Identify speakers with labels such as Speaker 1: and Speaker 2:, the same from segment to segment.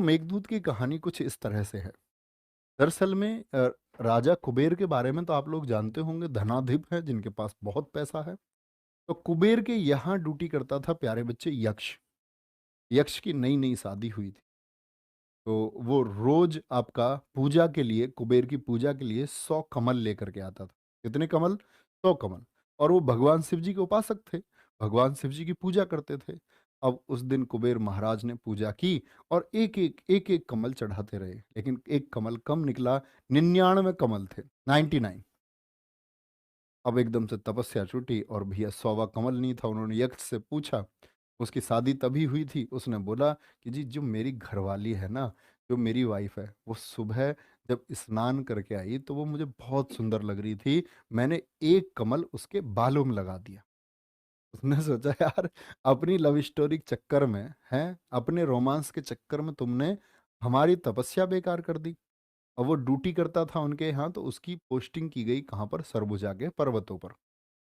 Speaker 1: मेघदूत की कहानी कुछ इस तरह से है। दरअसल में राजा कुबेर के बारे में तो आप लोग जानते होंगे, धनाढ्य हैं जिनके पास बहुत पैसा है। तो कुबेर के यहाँ ड्यूटी करता था प्यारे बच्चे यक्ष। यक्ष की नई-नई शादी हुई थी। तो वो रोज़ आपका पूजा के लिए, कुबेर की पूजा के लिए 100 कमल लेकर के आता था। कितने कमल? 100 कमल। और वो भगवान शिव जी के उपासक थे। भगवान शिव जी की पूजा करते थे। अब उस दिन कुबेर महाराज ने पूजा की और एक-एक कमल चढ़ाते रहे। लेकिन एक कमल कम निकला, 99 कमल थे, 99। अब एकदम से तपस्या छूटी और भैया 100वाँ कमल नहीं था। उन्होंने यक्ष से पूछा, उसकी शादी तभी हुई थी। उसने बोला कि जी, जो मेरी घरवाली है ना, जो मेरी वाइफ़ है, वो सुबह जब स्नान करके आई तो वो मुझे बहुत सुंदर लग रही थी। मैंने एक कमल उसके बालों में लगा दिया। उसने सोचा, यार, अपनी लव स्टोरी के चक्कर में, हैं, अपने रोमांस के चक्कर में तुमने हमारी तपस्या बेकार कर दी। और वो ड्यूटी करता था उनके यहाँ, तो उसकी पोस्टिंग की गई कहाँ पर? सरबुजा के पर्वतों पर।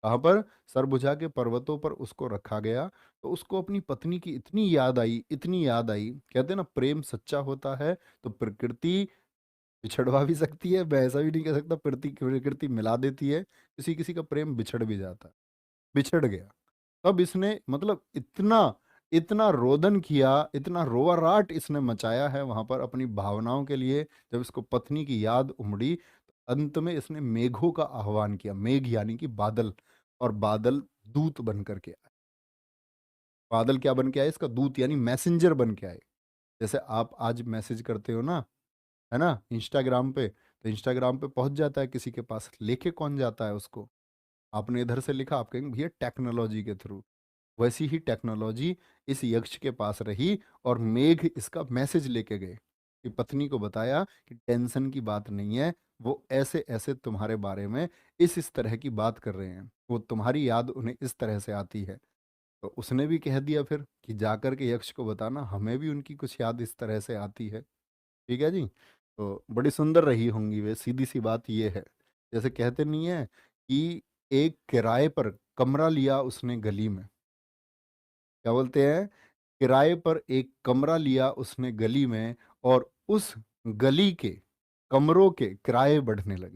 Speaker 1: कहाँ पर? सरबुजा के पर्वतों पर उसको रखा गया। तो उसको अपनी पत्नी की इतनी याद आई, कहते हैं ना, प्रेम सच्चा होता है तो प्रकृति बिछड़वा भी सकती है, मैं ऐसा भी नहीं कह सकता, प्रकृति मिला देती है, किसी-किसी का प्रेम बिछड़ भी जाता है। बिछड़ गया। तब इसने मतलब इतना इतना रोदन किया, इतना रोआराट इसने मचाया है वहाँ पर अपनी भावनाओं के लिए। जब इसको पत्नी की याद उमड़ी, तो अंत में इसने मेघों का आह्वान किया। मेघ यानी कि बादल, और बादल दूत बन कर के आए। बादल क्या बन के आए? इसका दूत यानी मैसेंजर बन के आए। जैसे आप आज मैसेज करते हो ना, है ना? इंस्टाग्राम पे, तो इंस्टाग्राम पे पहुँच जाता है किसी के पास, लेके कौन जाता है उसको? आपने इधर से लिखा, आप कहेंगे भैया टेक्नोलॉजी के थ्रू। वैसी ही टेक्नोलॉजी इस यक्ष के पास रही और मेघ इसका मैसेज लेके गए कि पत्नी को बताया कि टेंशन की बात नहीं है, वो ऐसे-ऐसे तुम्हारे बारे में इस तरह की बात कर रहे हैं। वो तुम्हारी याद उन्हें इस तरह से आती है। तो उसने भी कह दिया फिर कि जाकर के यक्ष को बताना, हमें भी उनकी कुछ याद इस तरह से आती है। ठीक है जी? तो बड़ी सुंदर रही होंगी वे, सीधी-सी बात ये है। जैसे कहते नहीं है कि एक किराए पर कमरा लिया उसने गली में। क्या बोलते हैं? किराए पर एक कमरा लिया उसने गली में, और उस गली के कमरों के किराए बढ़ने लगे।